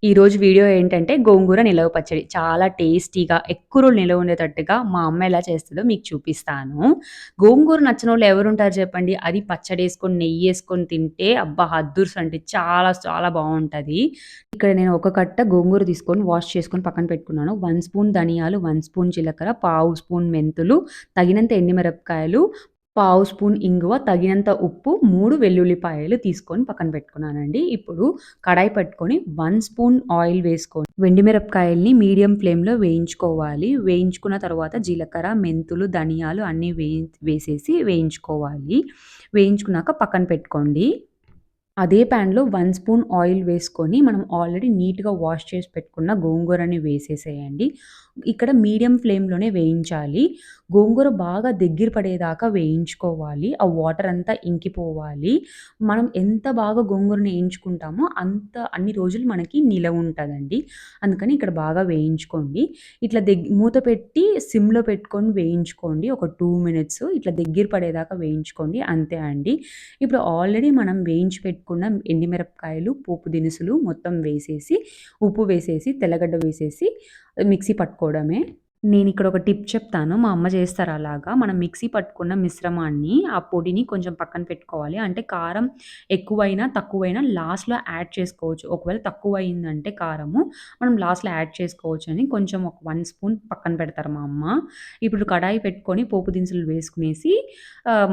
ఈరోజు వీడియో ఏంటంటే గోంగూర నిలవ పచ్చడి. చాలా టేస్టీగా ఎక్కువ రోజులు నిలవ ఉండేటట్టుగా మా అమ్మ ఎలా చేస్తదో మీకు చూపిస్తాను. గోంగూర నచ్చనోళ్ళు ఎవరుంటారు చెప్పండి? అది పచ్చడేసుకొని, నెయ్యేసుకొని తింటే అబ్బా! అద్దుర్సండి చాలా చాలా బావుంటది. ఇక్కడ నేను ఒక కట్ట గోంగూర తీసుకొని వాష్ చేసుకొని పక్కన పెట్టుకున్నాను. 1 స్పూన్ ధనియాలు, 1 స్పూన్ జీలకర్ర, పావు స్పూన్ మెంతులు, తగినంత ఎండుమిరపకాయలు, పావు స్పూన్ ఇంగువ, తగినంత ఉప్పు, 3 వెల్లుల్లిపాయలు తీసుకొని పక్కన పెట్టుకున్నానండి. ఇప్పుడు కడాయి పెట్టుకొని 1 స్పూన్ ఆయిల్ వేసుకొని వెండిమిరపకాయల్ని మీడియం ఫ్లేమ్‌లో వేయించుకోవాలి. వేయించుకున్న తర్వాత జీలకర్ర, మెంతులు, ధనియాలు అన్నీ వేసేసి వేయించుకోవాలి. వేయించుకున్నాక పక్కన పెట్టుకోండి. అదే ప్యాన్‌లో 1 స్పూన్ ఆయిల్ వేసుకొని మనం ఆల్రెడీ నీట్‌గా వాష్ చేసి పెట్టుకున్న గోంగూరని వేసేసేయండి. ఇక్కడ మీడియం ఫ్లేమ్‌లోనే వేయించాలి. గోంగూర బాగా దగ్గర పడేదాకా వేయించుకోవాలి. ఆ వాటర్ అంతా ఇంకిపోవాలి. మనం ఎంత బాగా గోంగూరని వేయించుకుంటామో అన్ని రోజులు మనకి నిలవ ఉంటదండి. అందుకని ఇక్కడ బాగా వేయించుకోండి. ఇట్లా మూత పెట్టి సిమ్‌లో పెట్టుకొని వేయించుకోండి. ఒక 2 మినిట్స్ ఇట్లా దగ్గర పడేదాకా వేయించుకోండి. అంతే అండి. ఇప్పుడు ఆల్రెడీ మనం వేయించి పెట్టుకున్న ఎండుమిరపకాయలు, పోపు దినుసులు మొత్తం వేసేసి, ఉప్పు వేసేసి, తెల్లగడ్డ వేసేసి మిక్సీ పట్టుకోవడమే. నేనిక్కడ ఒక టిప్ చెప్తాను. మా అమ్మ చేస్తారు అలాగా. మనం మిక్సీ పట్టుకున్న మిశ్రమాన్ని, ఆ పొడిని కొంచెం పక్కన పెట్టుకోవాలి. అంటే కారం ఎక్కువైనా, తక్కువైనా లాస్ట్‌లో యాడ్ చేసుకోవచ్చు. ఒకవేళ తక్కువయిందంటే కారము, మనం లాస్ట్‌లో యాడ్ చేసుకోవచ్చని కొంచెం ఒక 1 స్పూన్ పక్కన పెడతారు మా అమ్మ. ఇప్పుడు కడాయి పెట్టుకొని పోపు దినుసులు వేసుకునేసి,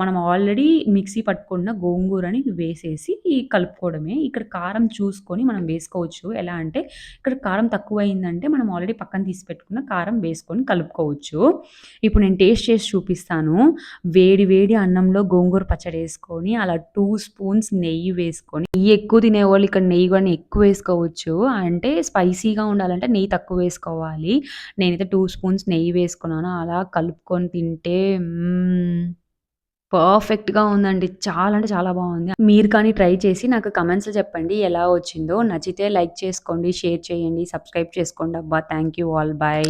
మనం ఆల్రెడీ మిక్సీ పట్టుకున్న గోంగూరని వేసేసి కలుపుకోవడమే. ఇక్కడ కారం చూసుకొని మనం వేసుకోవచ్చు. ఎలా అంటే, ఇక్కడ కారం తక్కువయిందంటే మనం ఆల్రెడీ పక్కన తీసి పెట్టుకున్న కారం వేసుకొని కలుపుకోవచ్చు. ఇప్పుడు నేను టేస్ట్ చేసి చూపిస్తాను. వేడి వేడి అన్నంలో గోంగూర పచ్చడేసుకొని అలా 2 స్పూన్స్ నెయ్యి వేసుకొని, నెయ్యి ఎక్కువ తినేవాళ్ళు ఇక్కడ నెయ్యి గాని ఎక్కువ వేసుకోవచ్చు. అంటే స్పైసీగా ఉండాలంటే నెయ్యి తక్కువ వేసుకోవాలి. నేనైతే 2 స్పూన్స్ నెయ్యి వేసుకున్నాను. అలా కలుపుకొని తింటే పర్ఫెక్ట్‌గా ఉందండి. చాలా అంటే చాలా బావుంది. మీరు కానీ ట్రై చేసి నాకు కమెంట్స్‌లో చెప్పండి ఎలా వచ్చిందో. నచ్చితే లైక్ చేసుకోండి, షేర్ చేయండి, సబ్స్క్రైబ్ చేసుకోండి. అబ్బా! Thank you all. బై.